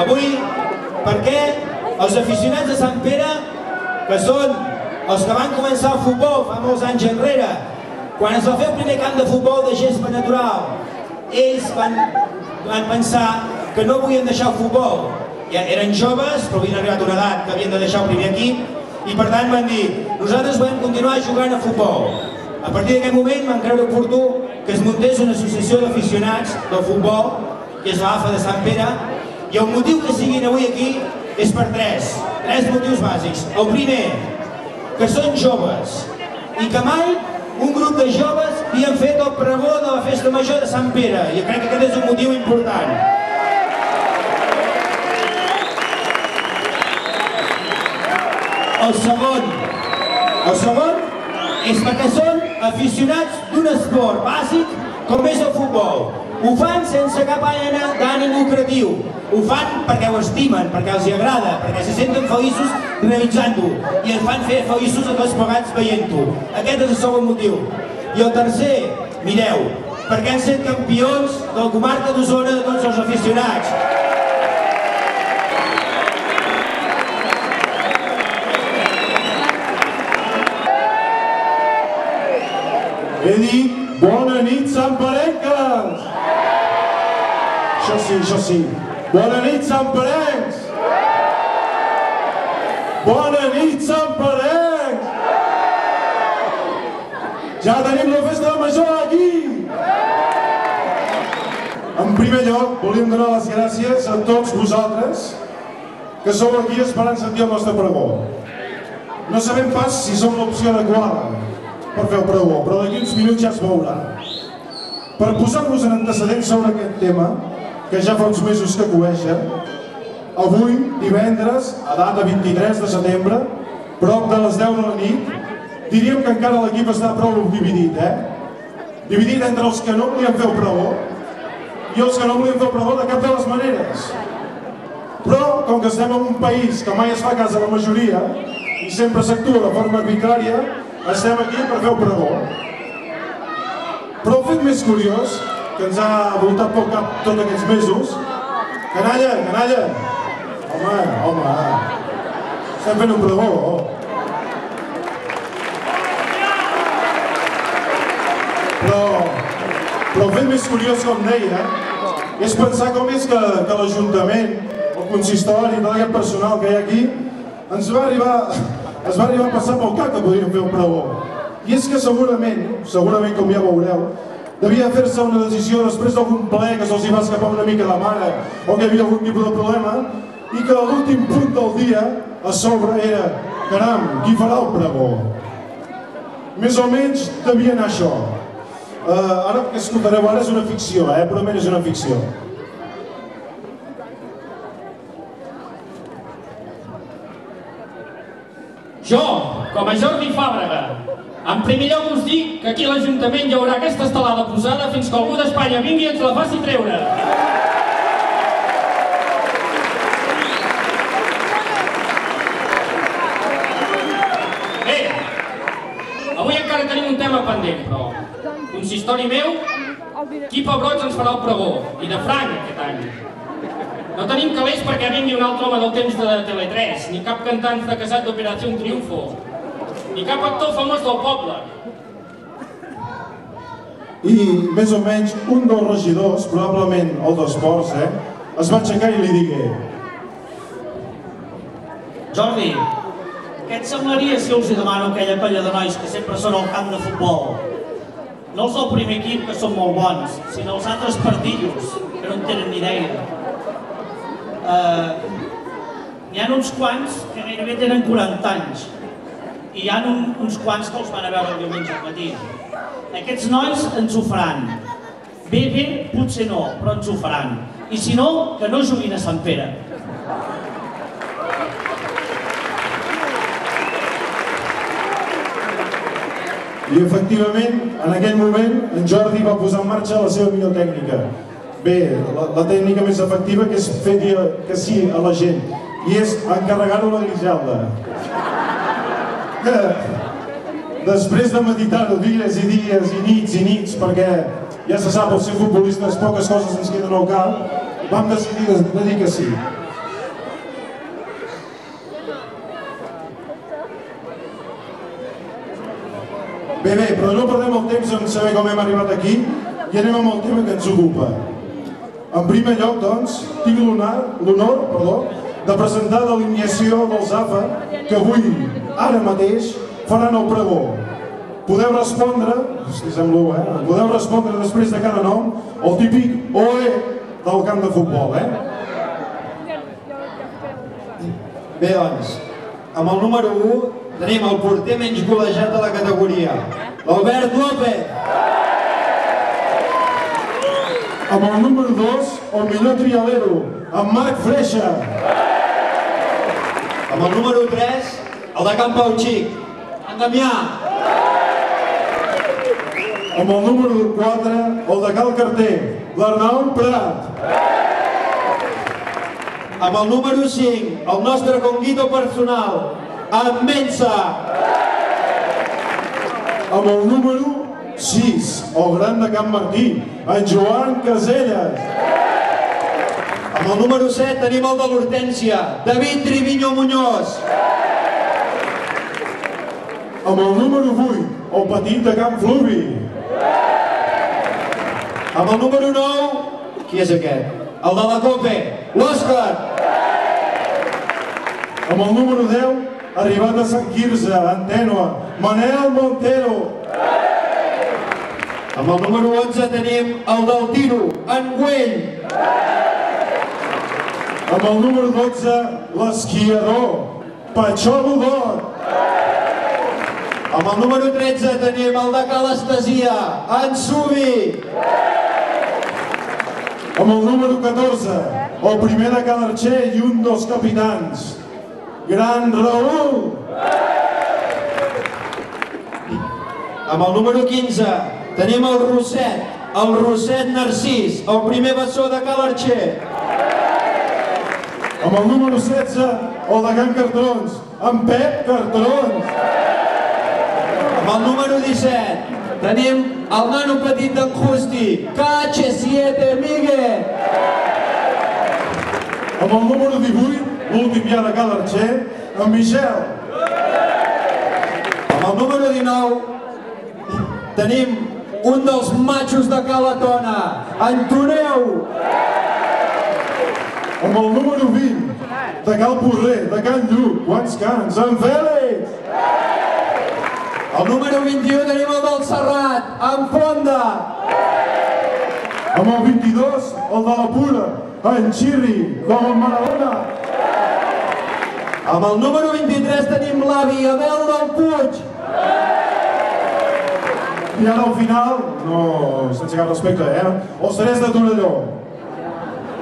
avui, perquè els aficionats de Sant Pere, que són els que van començar el futbol fa molts anys enrere, quan es va fer el primer camp de futbol de gespa natural, ells van pensar que no volien deixar el futbol. Ja eren joves, però havien arribat a una edat que havien de deixar el primer equip, i per tant van dir, nosaltres volem continuar jugant a futbol. A partir d'aquest moment van creure oportú que es muntés una associació d'aficionats del futbol, que és l'AFA de Sant Pere, i el motiu que siguin avui aquí és per tres motius bàsics. El primer, que són joves, i que mai un grup de joves havien fet el pregó de la Festa Major de Sant Pere, i crec que aquest és un motiu important. El segon és perquè són aficionats d'un esport bàsic com és el futbol. Ho fan sense cap d'ànim lucratiu. Ho fan perquè ho estimen, perquè els agrada, perquè se senten feliços realitzant-ho i ens fan fer feliços a tots plegats veient-ho. Aquest és el segon motiu. I el tercer, mireu, perquè han set campions de la comarca d'Osona de tots els aficionats. He dit, bona nit, santperenques! Això sí. Bona nit, santperencs! Bona nit, santperencs! Ja tenim la festa major aquí! En primer lloc, volíem donar les gràcies a tots vosaltres que sou aquí esperant sentir el nostre pregó. No sabem pas si som l'opció adequada per fer el pregó, però d'aquí uns minuts ja es veurà. Per posar-vos en antecedents sobre aquest tema, que ja fa uns mesos que coeixen, avui, divendres, a data 23 de setembre, prop de les 10 de la nit, diríem que encara l'equip està prou dividit, Dividit entre els que no volien fer el pregó i els que no volien fer el pregó de cap de les maneres. Però, com que estem en un país que mai es fa cas a la majoria i sempre s'actua de forma arbitrària, estem aquí per fer el pregó. Però el fet més curiós, que ens ha voltat pel cap tots aquests mesos... Canalla! Home... Estem fent un pregó. Però el fet més curiós, com deia, és pensar com és que l'Ajuntament, el consistori, tot aquest personal que hi ha aquí, es va arribar a passar pel cap que podríem fer un pregó. I és que segurament com ja veureu, devia fer-se una decisió després d'algun ple que se'ls va escapar una mica de mare o que hi havia algun tipus de problema i que l'últim punt del dia a sobre era, caram, qui farà el pregó? Més o menys devia anar això. Ara el que escoltareu ara és una ficció, purament és una ficció. Jo, com a Jordi Fàbrega, en primer lloc us dic que aquí a l'Ajuntament hi haurà aquesta estelada posada fins que algú d'Espanya vingui i ens la faci treure. Bé, avui encara tenim un tema pendent, però consistori meu, qui pebrots ens farà el pregó, i de franc aquest any. No tenim calés perquè vingui un altre home del temps de Tele3, ni cap cantant fracassat d'Operació Triunfo, ni cap actor famós del poble. I, més o menys, un dels regidors, probablement el d'Esports, es va aixecar i li digué: Jordi, què et semblaria si us demano aquella colla de nois que sempre són al camp de futbol? No els del primer equip, que són molt bons, sinó els altres partidos, que no en tenen ni idea. N'hi ha uns quants que gairebé tenen 40 anys i hi ha uns quants que els van a veure el diumenge al matí. Aquests nois ens ho faran. Bé, potser no, però ens ho faran. I si no, que no juguin a Sant Pere. I efectivament, en aquell moment, en Jordi va posar en marxa la seva millor tècnica. Bé, la tècnica més efectiva que és fer dir que sí a la gent, i és encarregar-ho a la Griselda. Després de meditar-ho dies i nits, perquè ja se sap, els ser futbolistes poques coses ens queden al cap, vam decidir de dir que sí. temps en saber com hem arribat aquí i anem amb el tema que ens ocupa. En primer lloc, doncs, tinc l'honor de presentar l'alineació dels AFA que avui, ara mateix, faran el pregó. Podeu respondre, podeu respondre després de cada nom el típic OE del camp de futbol, Bé, doncs, amb el número 1 tenim el porter menys golejat de la categoria, l'Albert López. Amb el número 2, el millor trialero, en Marc Freixa. Amb el número 3, el de Can Pau Xic, en Damià. Amb el número 4, el de Cal Carter, l'Arnau Prat. Amb el número 5, el nostre conguito personal, en Mensa. Amb el número 6, el gran de Can Martí, en Joan Caselles. Amb el número 7 tenim el de l'Hortènsia, David Triviño Muñoz. Amb el número 8, el petit de Can Fluvi. Amb el número 9, qui és aquest? El de la Cope, l'Òscar. Amb el número 10, arribat a Sant Quirze, en Tènua, Manel Montero. Amb el número 11 tenim el del tiro, en Güell. Amb el número 12, l'esquiador, Patxó Budot. Amb el número 13 tenim el de Cal Estasia, en Subi. Amb el número 14, el primer de Cal Arxer i un dels capitans, Gran Raül. Amb el número 15 tenim el Roset Narcís, el primer bessó de Cal Arxer. Amb el número 16, el de Can Cartrons, en Pep Cartrons. Amb el número 17 tenim el nano petit d'en Justi, KH7 Miguel. Amb el número 18, l'últim ja de Cal Arxer, en Michel. Amb el número 19 tenim un dels matxos de Calatona, en Toneu. Amb el número 20, de Cal Porrer, de Can Lluc, quants cants, en Fèlix. El número 21 tenim el del Serrat, en Fonda. Amb el 22, el de la Pura, en Xirri, com en Maradona. Amb el número 23 tenim l'avi Abel del Puig. I ara al final, no sense cap respecte, els tres de Torelló.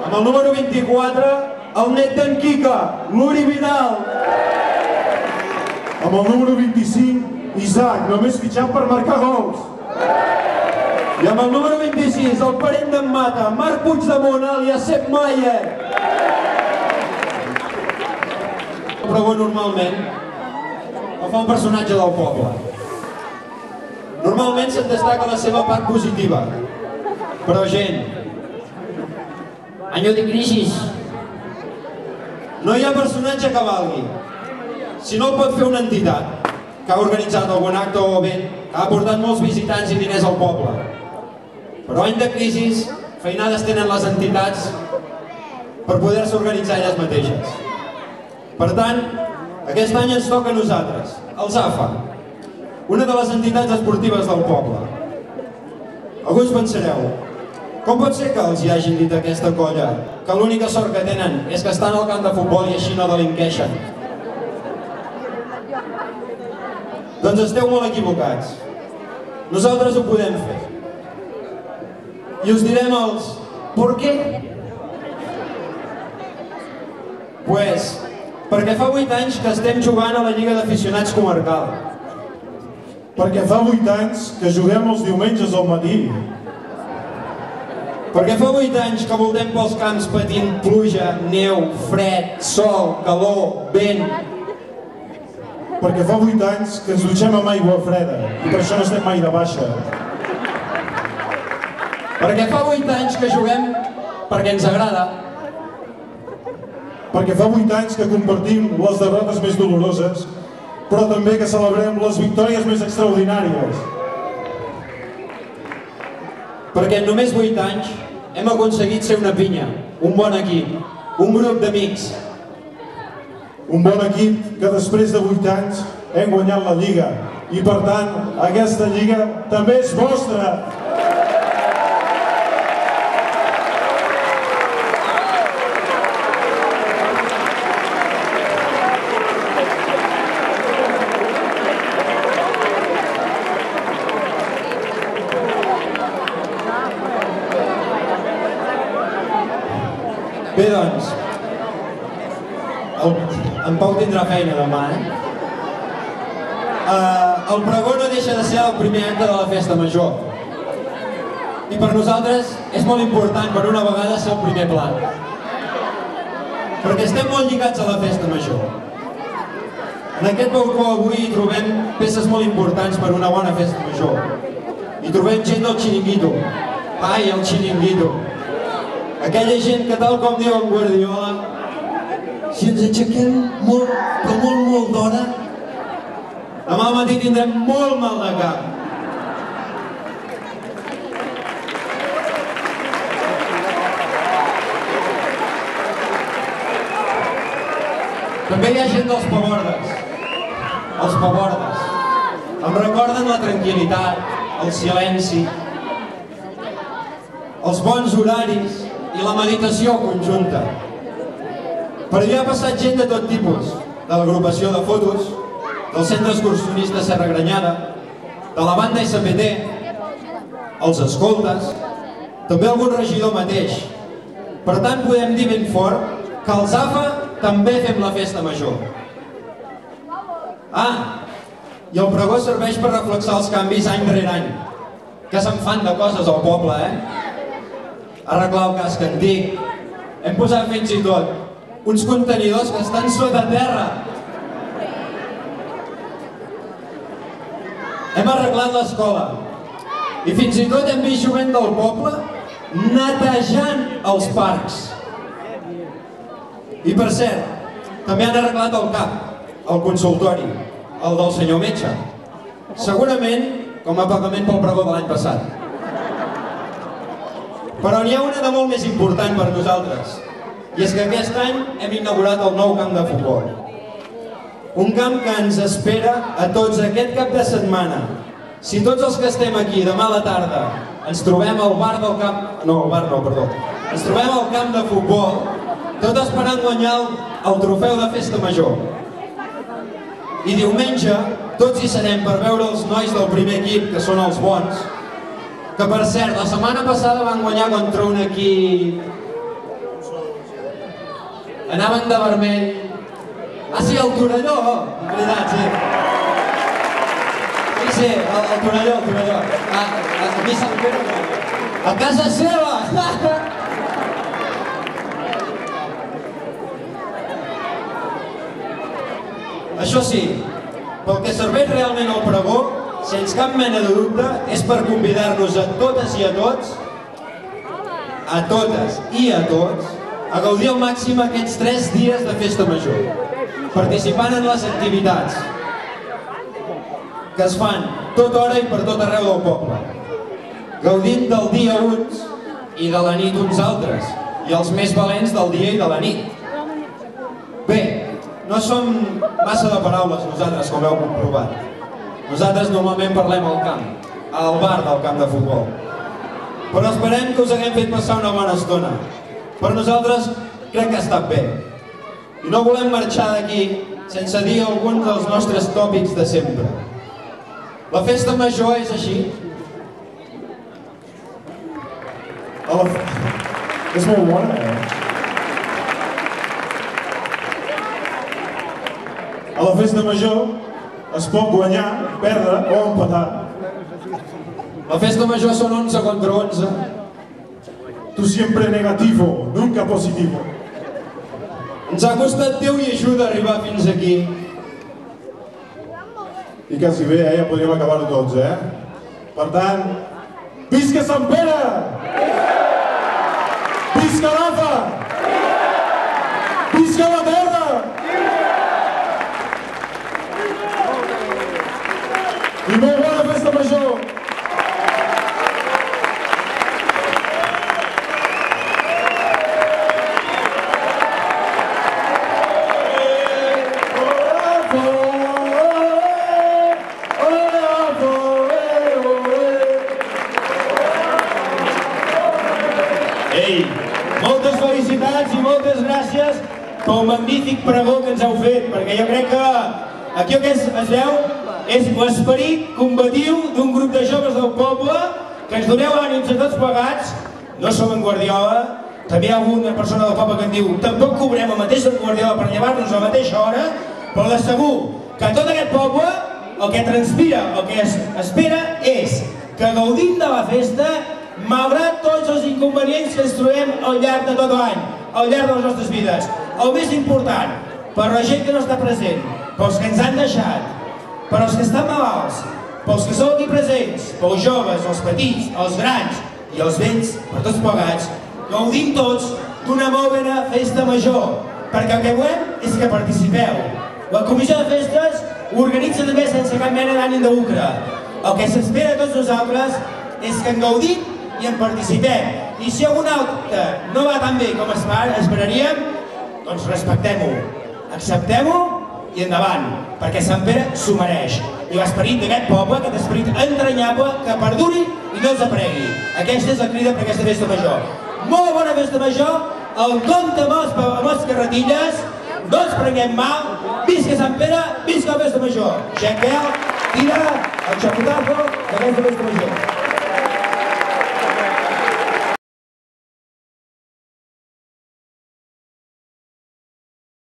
Amb el número 24, el net d'en Quica, l'Uri Vidal. Amb el número 25, Isaac, només fitxat per marcar gols. I amb el número 26, el parent d'en Mata, Marc Puigdemont, alias Sepp Maier. El pregó normalment el fa un personatge del poble. Normalment se'n destaca la seva part positiva. Però gent, any de crisi. No hi ha personatge que valgui. Si no el pot fer una entitat que ha organitzat algun acte o event, que ha portat molts visitants i diners al poble. Però any de crisi, feinades tenen les entitats per poder-se organitzar elles mateixes. Per tant, aquest any ens toca a nosaltres, els AFA, una de les entitats esportives del poble. Alguns pensareu, com pot ser que els hi hagin dit a aquesta colla que l'única sort que tenen és que estan al camp de futbol i així no delinqueixen? Doncs esteu molt equivocats. Nosaltres ho podem fer. I us direm els ¿por què? Pues, perquè fa 8 anys que estem jugant a la Lliga d'Aficionats Comarcal. Perquè fa 8 anys que juguem els diumenges al matí. Perquè fa 8 anys que voltem pels camps patint pluja, neu, fred, sol, calor, vent. Perquè fa 8 anys que ens dutxem amb aigua freda i per això no estem mai de baixa. Perquè fa 8 anys que juguem perquè ens agrada. Perquè fa 8 anys que compartim les derrotes més doloroses, però també que celebrem les victòries més extraordinàries. perquè en només 8 anys hem aconseguit ser una pinya, un bon equip, un grup d'amics. Un bon equip que després de 8 anys hem guanyat la Lliga i per tant aquesta Lliga també és vostra. Bé, doncs, en Pau tindrà feina demà, El pregó no deixa de ser el primer acte de la festa major. I per nosaltres és molt important per una vegada ser el primer plat. Perquè estem molt lligats a la festa major. En aquest balcó avui hi trobem peces molt importants per una bona festa major. Hi trobem gent del xiringuito. Ai, el xiringuito. Aquella gent que, tal com diu en Guardiola, si ens aixequem molt, però molt d'hora, demà al matí tindrem molt mal de cap. També hi ha gent dels pavordes. Els pavordes. Em recorden la tranquil·litat, el silenci, els bons horaris i la meditació conjunta. Per allà ha passat gent de tot tipus, de l'agrupació de fotos, del centre excursionista Serra Granyada, de la banda SPT, els escoltes, també algun regidor mateix. Per tant, podem dir ben fort que als AFA també fem la festa major. I el pregó serveix per reflexar els canvis any rere any, que se'n fan de coses al poble, Arreglar el casc antic, hem posat fins i tot uns contenidors que estan sota terra. Hem arreglat l'escola i fins i tot hem vist jovent del poble netejant els parcs. I per cert, també han arreglat el CAP, el consultori, el del senyor metge. Segurament com a pagament pel pregó de l'any passat. Però n'hi ha una de molt més important per nosaltres. I és que aquest any hem inaugurat el nou camp de futbol. Un camp que ens espera a tots aquest cap de setmana. Si tots els que estem aquí demà a la tarda ens trobem al bar del camp... No, al bar no, perdó. Ens trobem al camp de futbol, tot esperant guanyar el trofeu de festa major. I diumenge tots hi serem per veure els nois del primer equip, que són els bons, que per cert, la setmana passada van guanyar contra un equip... Anaven de vermell... Sí, el Torelló! Veritat, sí. Sí, el Torelló, el Torelló. Aquí Sant Pere... A casa seva! Això sí, pel que serveix realment el pregó, sense cap mena de dubte, és per convidar-nos a totes i a tots, a gaudir al màxim aquests 3 dies de festa major, participant en les activitats que es fan tota hora i per tot arreu del poble, gaudint del dia uns i de la nit uns altres, i els més valents del dia i de la nit. Bé, no som massa de paraules nosaltres, com heu comprovat. Nosaltres normalment parlem al camp, al bar del camp de futbol. Però esperem que us haguem fet passar una bona estona. Per nosaltres crec que ha estat bé. I no volem marxar d'aquí sense dir alguns dels nostres tòpics de sempre. La festa major és així. És molt bona, A la festa major es pot guanyar, perdre o empatar. La festa major són 11 contra 11. Tu siempre negativo, nunca positivo. Ens ha costat Déu i ajuda arribar fins aquí. I quasi bé, ja podríem acabar-ho tots, Per tant, visca Sant Pere! Visca l'AFA! Visca la terra! I molt bona festa major! Ei, moltes felicitats i moltes gràcies pel magnífic pregó que ens heu fet, perquè jo crec que aquí el que es veu és l'esperit combatiu d'un grup de joves del poble que ens doneu ànims a tots plegats. No som en Guardiola, també hi ha alguna persona del poble que en diu tampoc cobrem el mateix en Guardiola per llevar-nos a la mateixa hora, però d'assegur que tot aquest poble el que transpira, el que es espera és que gaudim de la festa malgrat tots els inconvenients que ens trobem al llarg de tot l'any, al llarg de les nostres vides. El més important, per la gent que no està present, pels que ens han deixat, per als que estan malalts, pels que sou aquí presents, pels joves, els petits, els grans i els vells, per tots plegats, gaudim tots d'una molt bona festa major, perquè el que volem és que participeu. La Comissió de Festes organitza també sense cap mena d'ànim de lucre. El que s'espera de tots nosaltres és que en gaudim i en participem. I si algun altre no va tan bé com esperaríem, doncs respectem-ho, acceptem-ho i endavant, perquè Sant Pere s'ho mereix. I l'esperit d'aquest poble, aquest esperit entranyable, que perduri i no desaparegui. Aquesta és la crida per aquesta festa major. Molt bona festa major, el compte amb les carretilles, no ens prenguem mal, visca Sant Pere, visca la festa major. Jean-Pierre, tira el xapotazo d'aquesta festa major.